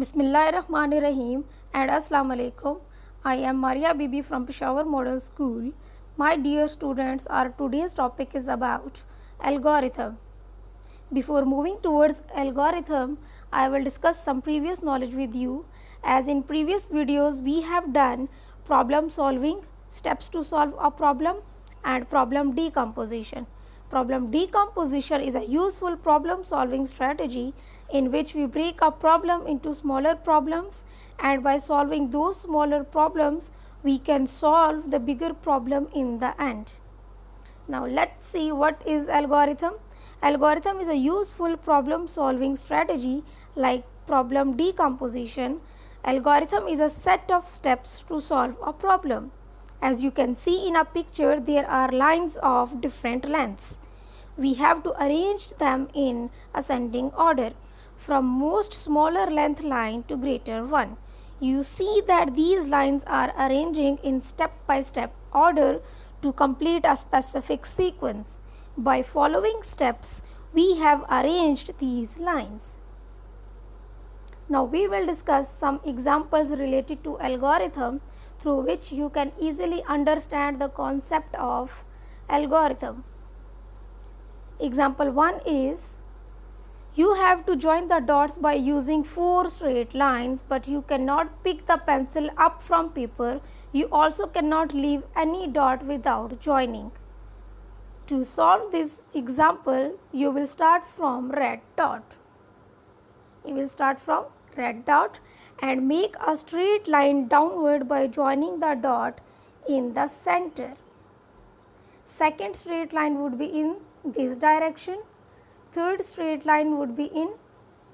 Bismillahirrahmanirrahim and Assalamu alaikum. I am Maria Bibi from Peshawar Model School. My dear students, our today's topic is about algorithm. Before moving towards algorithm, I will discuss some previous knowledge with you. As in previous videos, we have done problem solving, steps to solve a problem, and problem decomposition. Problem decomposition is a useful problem solving strategy in which we break a problem into smaller problems, and by solving those smaller problems, we can solve the bigger problem in the end. Now let's see what is algorithm. Algorithm is a useful problem solving strategy like problem decomposition. Algorithm is a set of steps to solve a problem. As you can see in a picture, there are lines of different lengths. We have to arrange them in ascending order from most smaller length line to greater one. You see that these lines are arranging in step by step order to complete a specific sequence. By following steps, we have arranged these lines. Now we will discuss some examples related to algorithm through which you can easily understand the concept of algorithm. Example 1 is, you have to join the dots by using 4 straight lines, but you cannot pick the pencil up from paper. You also cannot leave any dot without joining. To solve this example, you will start from red dot. You will start from red dot and make a straight line downward by joining the dot in the center. Second straight line would be in this direction. Third straight line would be in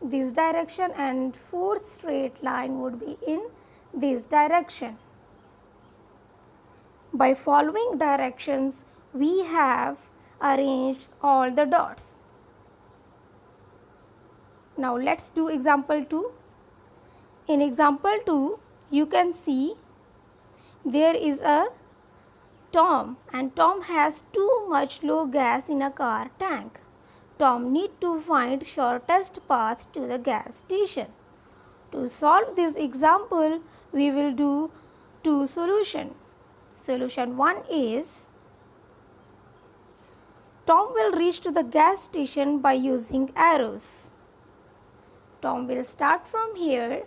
this direction, and fourth straight line would be in this direction. By following directions, we have arranged all the dots. Now let's do example 2. In example 2, you can see there is a Tom, and Tom has too much low gas in a car tank. Tom need to find shortest path to the gas station. To solve this example, we will do two solutions. Solution 1 is, Tom will reach to the gas station by using arrows. Tom will start from here.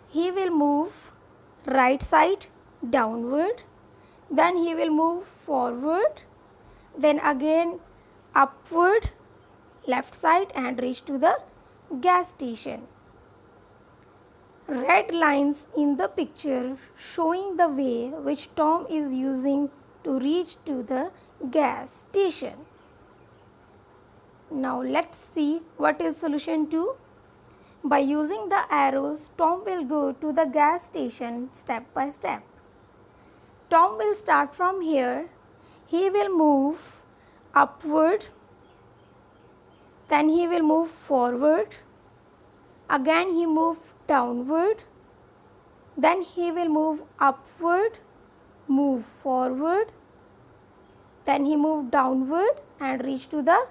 He will move right side downward, then he will move forward, then again upward left side and reach to the gas station. Red lines in the picture showing the way which Tom is using to reach to the gas station. Now let's see what is solution 2. By using the arrows, Tom will go to the gas station step by step. Tom will start from here. He will move upward, then he will move forward, again he move downward, then he will move upward, move forward, then he move downward and reach to the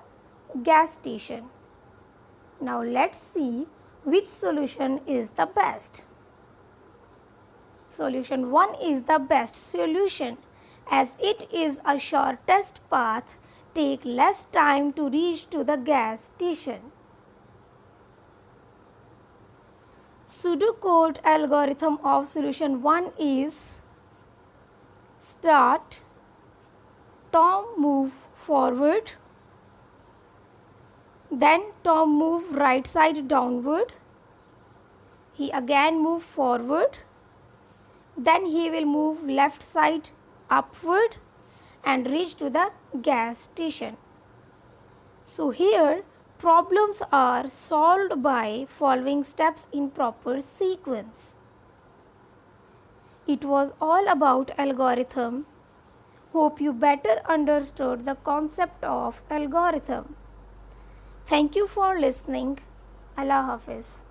gas station. Now let's see which solution is the best. Solution 1 is the best solution as it is a shortest path, take less time to reach to the gas station. Pseudocode algorithm of solution 1 is, start, Tom move forward, then Tom move right side downward, he again move forward, then he will move left side upward and reach to the gas station. So here problems are solved by following steps in proper sequence. It was all about algorithm. Hope you better understood the concept of algorithm. Thank you for listening. Allah Hafiz.